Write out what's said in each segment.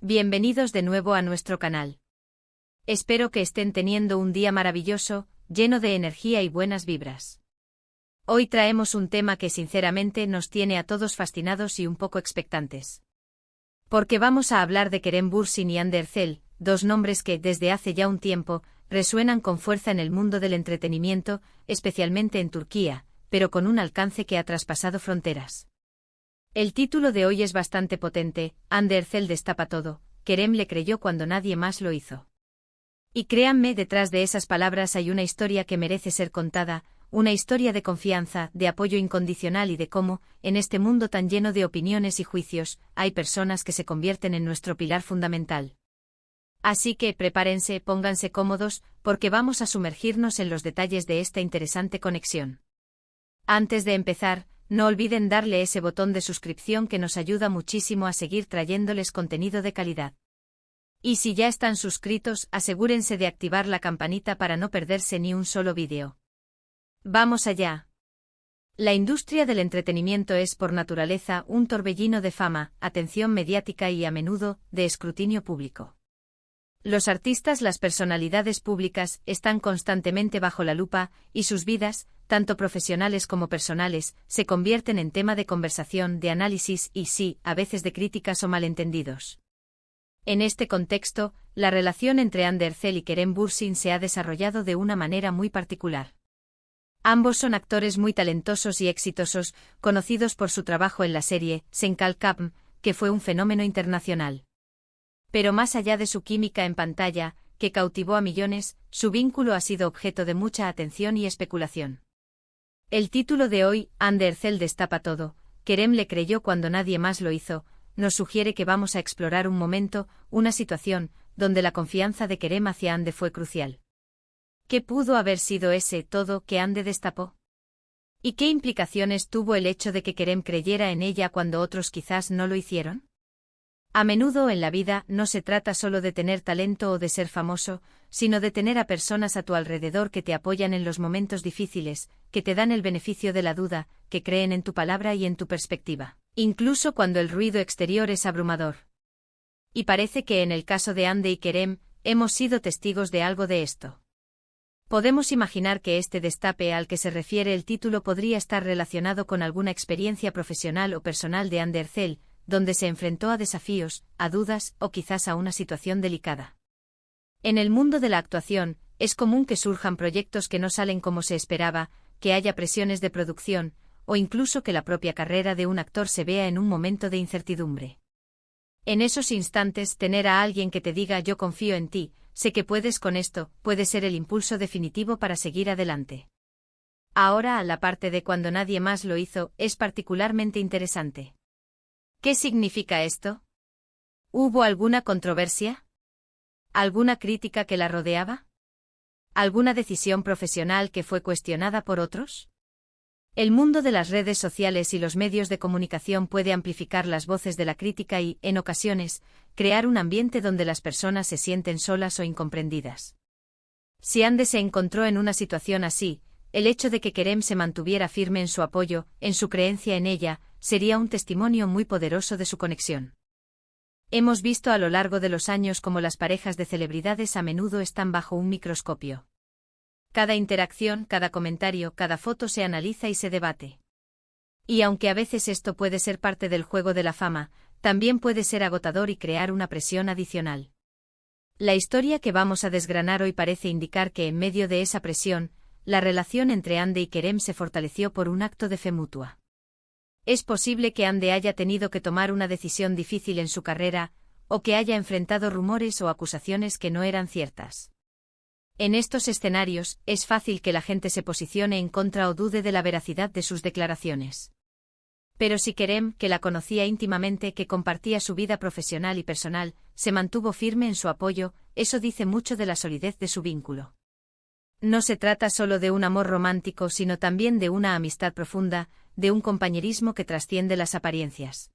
Bienvenidos de nuevo a nuestro canal. Espero que estén teniendo un día maravilloso, lleno de energía y buenas vibras. Hoy traemos un tema que sinceramente nos tiene a todos fascinados y un poco expectantes. Porque vamos a hablar de Kerem Bürsin y Hande Erçel, dos nombres que, desde hace ya un tiempo, resuenan con fuerza en el mundo del entretenimiento, especialmente en Turquía, pero con un alcance que ha traspasado fronteras. El título de hoy es bastante potente: Hande Erçel destapa todo, Kerem le creyó cuando nadie más lo hizo. Y créanme, detrás de esas palabras hay una historia que merece ser contada, una historia de confianza, de apoyo incondicional y de cómo, en este mundo tan lleno de opiniones y juicios, hay personas que se convierten en nuestro pilar fundamental. Así que prepárense, pónganse cómodos, porque vamos a sumergirnos en los detalles de esta interesante conexión. Antes de empezar, no olviden darle ese botón de suscripción que nos ayuda muchísimo a seguir trayéndoles contenido de calidad. Y si ya están suscritos, asegúrense de activar la campanita para no perderse ni un solo vídeo. ¡Vamos allá! La industria del entretenimiento es por naturaleza un torbellino de fama, atención mediática y a menudo, de escrutinio público. Los artistas, las personalidades públicas, están constantemente bajo la lupa, y sus vidas, tanto profesionales como personales, se convierten en tema de conversación, de análisis y, sí, a veces de críticas o malentendidos. En este contexto, la relación entre Hande Erçel y Kerem Bürsin se ha desarrollado de una manera muy particular. Ambos son actores muy talentosos y exitosos, conocidos por su trabajo en la serie Sen Kalkam, que fue un fenómeno internacional. Pero más allá de su química en pantalla, que cautivó a millones, su vínculo ha sido objeto de mucha atención y especulación. El título de hoy, Hande Erçel destapa todo, Kerem le creyó cuando nadie más lo hizo, nos sugiere que vamos a explorar un momento, una situación, donde la confianza de Kerem hacia Hande fue crucial. ¿Qué pudo haber sido ese todo que Hande destapó? ¿Y qué implicaciones tuvo el hecho de que Kerem creyera en ella cuando otros quizás no lo hicieron? A menudo en la vida no se trata solo de tener talento o de ser famoso, sino de tener a personas a tu alrededor que te apoyan en los momentos difíciles, que te dan el beneficio de la duda, que creen en tu palabra y en tu perspectiva, incluso cuando el ruido exterior es abrumador. Y parece que en el caso de Hande y Kerem, hemos sido testigos de algo de esto. Podemos imaginar que este destape al que se refiere el título podría estar relacionado con alguna experiencia profesional o personal de Hande Erçel, donde se enfrentó a desafíos, a dudas o quizás a una situación delicada. En el mundo de la actuación, es común que surjan proyectos que no salen como se esperaba, que haya presiones de producción, o incluso que la propia carrera de un actor se vea en un momento de incertidumbre. En esos instantes, tener a alguien que te diga yo confío en ti, sé que puedes con esto, puede ser el impulso definitivo para seguir adelante. Ahora, la parte de cuando nadie más lo hizo, es particularmente interesante. ¿Qué significa esto? ¿Hubo alguna controversia? ¿Alguna crítica que la rodeaba? ¿Alguna decisión profesional que fue cuestionada por otros? El mundo de las redes sociales y los medios de comunicación puede amplificar las voces de la crítica y, en ocasiones, crear un ambiente donde las personas se sienten solas o incomprendidas. Si Hande se encontró en una situación así, el hecho de que Kerem se mantuviera firme en su apoyo, en su creencia en ella, sería un testimonio muy poderoso de su conexión. Hemos visto a lo largo de los años cómo las parejas de celebridades a menudo están bajo un microscopio. Cada interacción, cada comentario, cada foto se analiza y se debate. Y aunque a veces esto puede ser parte del juego de la fama, también puede ser agotador y crear una presión adicional. La historia que vamos a desgranar hoy parece indicar que en medio de esa presión, la relación entre Hande y Kerem se fortaleció por un acto de fe mutua. Es posible que Hande haya tenido que tomar una decisión difícil en su carrera, o que haya enfrentado rumores o acusaciones que no eran ciertas. En estos escenarios, es fácil que la gente se posicione en contra o dude de la veracidad de sus declaraciones. Pero si Kerem, que la conocía íntimamente, que compartía su vida profesional y personal, se mantuvo firme en su apoyo, eso dice mucho de la solidez de su vínculo. No se trata solo de un amor romántico, sino también de una amistad profunda, de un compañerismo que trasciende las apariencias.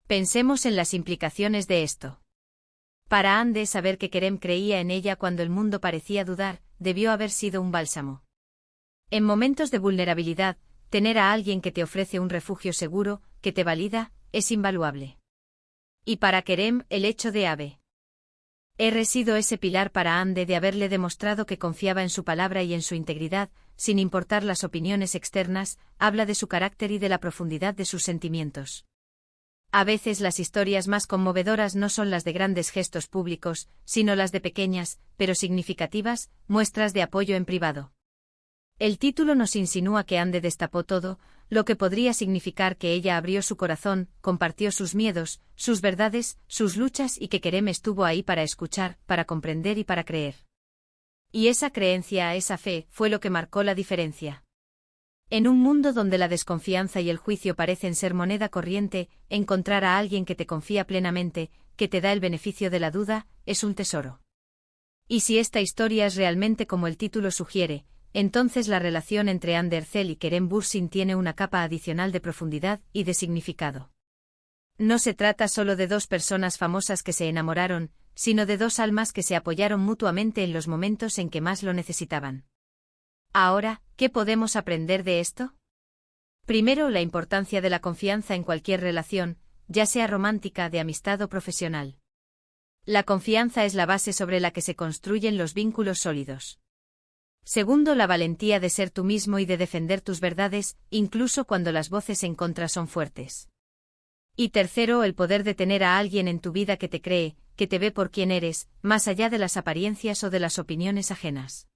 Pensemos en las implicaciones de esto. Para Hande, saber que Kerem creía en ella cuando el mundo parecía dudar, debió haber sido un bálsamo. En momentos de vulnerabilidad, tener a alguien que te ofrece un refugio seguro, que te valida, es invaluable. Y para Kerem, el hecho de haber sido ese pilar para Ande de haberle demostrado que confiaba en su palabra y en su integridad, sin importar las opiniones externas, habla de su carácter y de la profundidad de sus sentimientos. A veces las historias más conmovedoras no son las de grandes gestos públicos, sino las de pequeñas, pero significativas, muestras de apoyo en privado. El título nos insinúa que Ande destapó todo, lo que podría significar que ella abrió su corazón, compartió sus miedos, sus verdades, sus luchas y que Kerem estuvo ahí para escuchar, para comprender y para creer. Y esa creencia, esa fe, fue lo que marcó la diferencia. En un mundo donde la desconfianza y el juicio parecen ser moneda corriente, encontrar a alguien que te confía plenamente, que te da el beneficio de la duda, es un tesoro. Y si esta historia es realmente como el título sugiere, entonces la relación entre Ande Erçel y Kerem Bürsin tiene una capa adicional de profundidad y de significado. No se trata solo de dos personas famosas que se enamoraron, sino de dos almas que se apoyaron mutuamente en los momentos en que más lo necesitaban. Ahora, ¿qué podemos aprender de esto? Primero, la importancia de la confianza en cualquier relación, ya sea romántica, de amistad o profesional. La confianza es la base sobre la que se construyen los vínculos sólidos. Segundo, la valentía de ser tú mismo y de defender tus verdades, incluso cuando las voces en contra son fuertes. Y tercero, el poder de tener a alguien en tu vida que te cree, que te ve por quien eres, más allá de las apariencias o de las opiniones ajenas.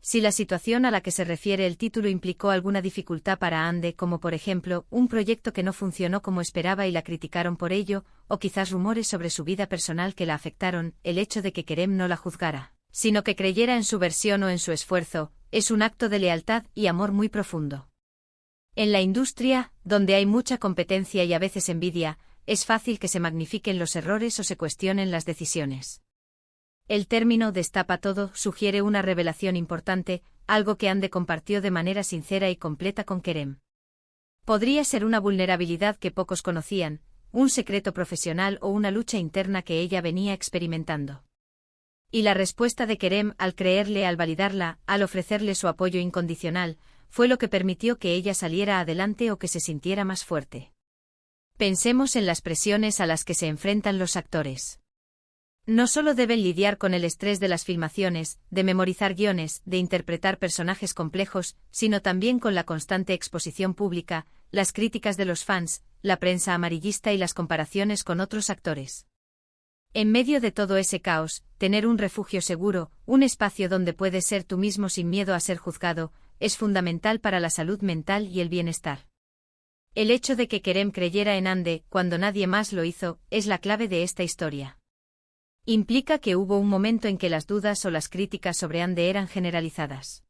Si la situación a la que se refiere el título implicó alguna dificultad para Ande, como por ejemplo, un proyecto que no funcionó como esperaba y la criticaron por ello, o quizás rumores sobre su vida personal que la afectaron, el hecho de que Kerem no la juzgara, sino que creyera en su versión o en su esfuerzo, es un acto de lealtad y amor muy profundo. En la industria, donde hay mucha competencia y a veces envidia, es fácil que se magnifiquen los errores o se cuestionen las decisiones. El término destapa todo sugiere una revelación importante, algo que Ande compartió de manera sincera y completa con Kerem. Podría ser una vulnerabilidad que pocos conocían, un secreto profesional o una lucha interna que ella venía experimentando. Y la respuesta de Kerem, al creerle, al validarla, al ofrecerle su apoyo incondicional, fue lo que permitió que ella saliera adelante o que se sintiera más fuerte. Pensemos en las presiones a las que se enfrentan los actores. No solo deben lidiar con el estrés de las filmaciones, de memorizar guiones, de interpretar personajes complejos, sino también con la constante exposición pública, las críticas de los fans, la prensa amarillista y las comparaciones con otros actores. En medio de todo ese caos, tener un refugio seguro, un espacio donde puedes ser tú mismo sin miedo a ser juzgado, es fundamental para la salud mental y el bienestar. El hecho de que Kerem creyera en Ande, cuando nadie más lo hizo, es la clave de esta historia. Implica que hubo un momento en que las dudas o las críticas sobre Ande eran generalizadas.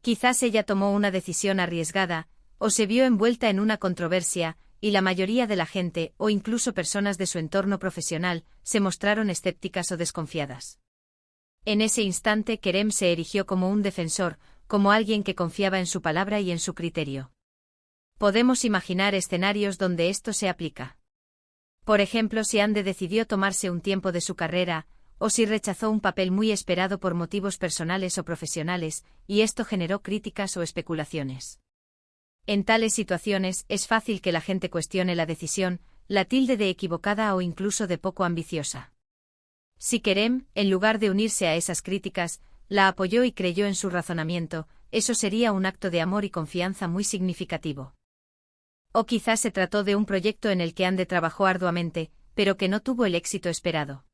Quizás ella tomó una decisión arriesgada, o se vio envuelta en una controversia, y la mayoría de la gente, o incluso personas de su entorno profesional, se mostraron escépticas o desconfiadas. En ese instante Kerem se erigió como un defensor, como alguien que confiaba en su palabra y en su criterio. Podemos imaginar escenarios donde esto se aplica. Por ejemplo, si Ande decidió tomarse un tiempo de su carrera, o si rechazó un papel muy esperado por motivos personales o profesionales, y esto generó críticas o especulaciones. En tales situaciones, es fácil que la gente cuestione la decisión, la tilde de equivocada o incluso de poco ambiciosa. Si Kerem, en lugar de unirse a esas críticas, la apoyó y creyó en su razonamiento, eso sería un acto de amor y confianza muy significativo. O quizás se trató de un proyecto en el que Ande trabajó arduamente, pero que no tuvo el éxito esperado.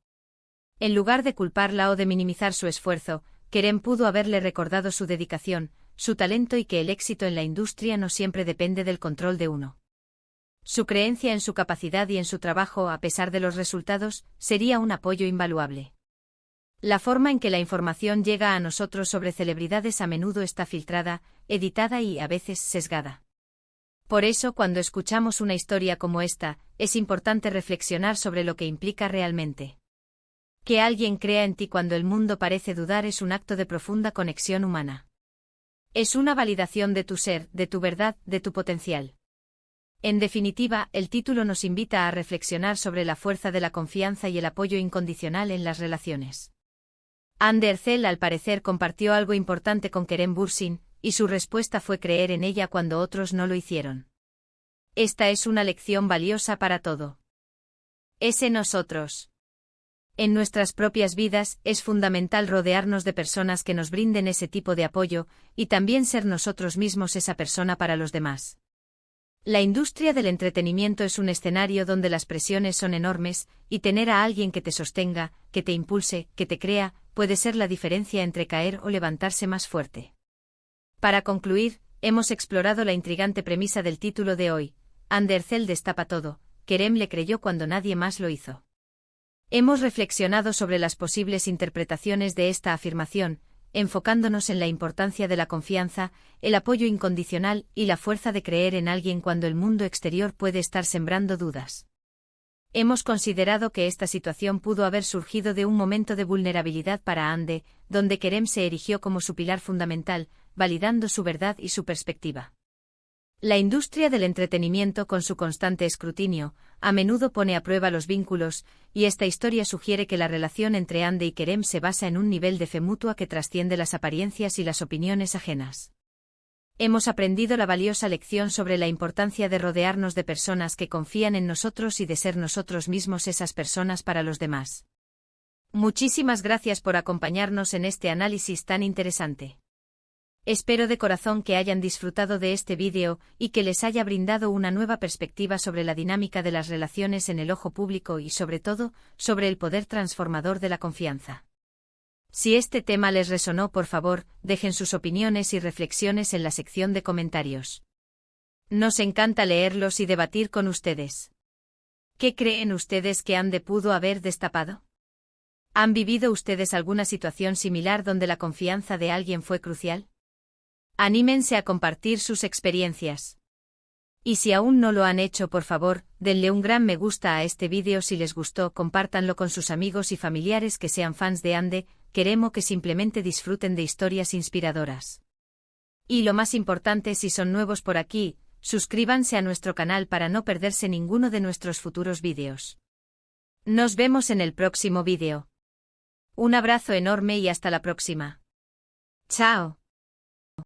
En lugar de culparla o de minimizar su esfuerzo, Kerem pudo haberle recordado su dedicación, su talento y que el éxito en la industria no siempre depende del control de uno. Su creencia en su capacidad y en su trabajo, a pesar de los resultados, sería un apoyo invaluable. La forma en que la información llega a nosotros sobre celebridades a menudo está filtrada, editada y, a veces, sesgada. Por eso, cuando escuchamos una historia como esta, es importante reflexionar sobre lo que implica realmente. Que alguien crea en ti cuando el mundo parece dudar es un acto de profunda conexión humana. Es una validación de tu ser, de tu verdad, de tu potencial. En definitiva, el título nos invita a reflexionar sobre la fuerza de la confianza y el apoyo incondicional en las relaciones. Ande Erçel al parecer compartió algo importante con Kerem Bürsin, y su respuesta fue creer en ella cuando otros no lo hicieron. Esta es una lección valiosa para todo Es en nosotros. En nuestras propias vidas es fundamental rodearnos de personas que nos brinden ese tipo de apoyo, y también ser nosotros mismos esa persona para los demás. La industria del entretenimiento es un escenario donde las presiones son enormes, y tener a alguien que te sostenga, que te impulse, que te crea, puede ser la diferencia entre caer o levantarse más fuerte. Para concluir, hemos explorado la intrigante premisa del título de hoy: Andercel destapa todo, Kerem le creyó cuando nadie más lo hizo. Hemos reflexionado sobre las posibles interpretaciones de esta afirmación, enfocándonos en la importancia de la confianza, el apoyo incondicional y la fuerza de creer en alguien cuando el mundo exterior puede estar sembrando dudas. Hemos considerado que esta situación pudo haber surgido de un momento de vulnerabilidad para Ande, donde Kerem se erigió como su pilar fundamental, validando su verdad y su perspectiva. La industria del entretenimiento, con su constante escrutinio, a menudo pone a prueba los vínculos, y esta historia sugiere que la relación entre Ande y Kerem se basa en un nivel de fe mutua que trasciende las apariencias y las opiniones ajenas. Hemos aprendido la valiosa lección sobre la importancia de rodearnos de personas que confían en nosotros y de ser nosotros mismos esas personas para los demás. Muchísimas gracias por acompañarnos en este análisis tan interesante. Espero de corazón que hayan disfrutado de este vídeo y que les haya brindado una nueva perspectiva sobre la dinámica de las relaciones en el ojo público y, sobre todo, sobre el poder transformador de la confianza. Si este tema les resonó, por favor, dejen sus opiniones y reflexiones en la sección de comentarios. Nos encanta leerlos y debatir con ustedes. ¿Qué creen ustedes que Ande pudo haber destapado? ¿Han vivido ustedes alguna situación similar donde la confianza de alguien fue crucial? Anímense a compartir sus experiencias. Y si aún no lo han hecho, por favor, denle un gran me gusta a este vídeo si les gustó, compártanlo con sus amigos y familiares que sean fans de Ande, queremos que simplemente disfruten de historias inspiradoras. Y lo más importante, si son nuevos por aquí, suscríbanse a nuestro canal para no perderse ninguno de nuestros futuros vídeos. Nos vemos en el próximo vídeo. Un abrazo enorme y hasta la próxima. Chao.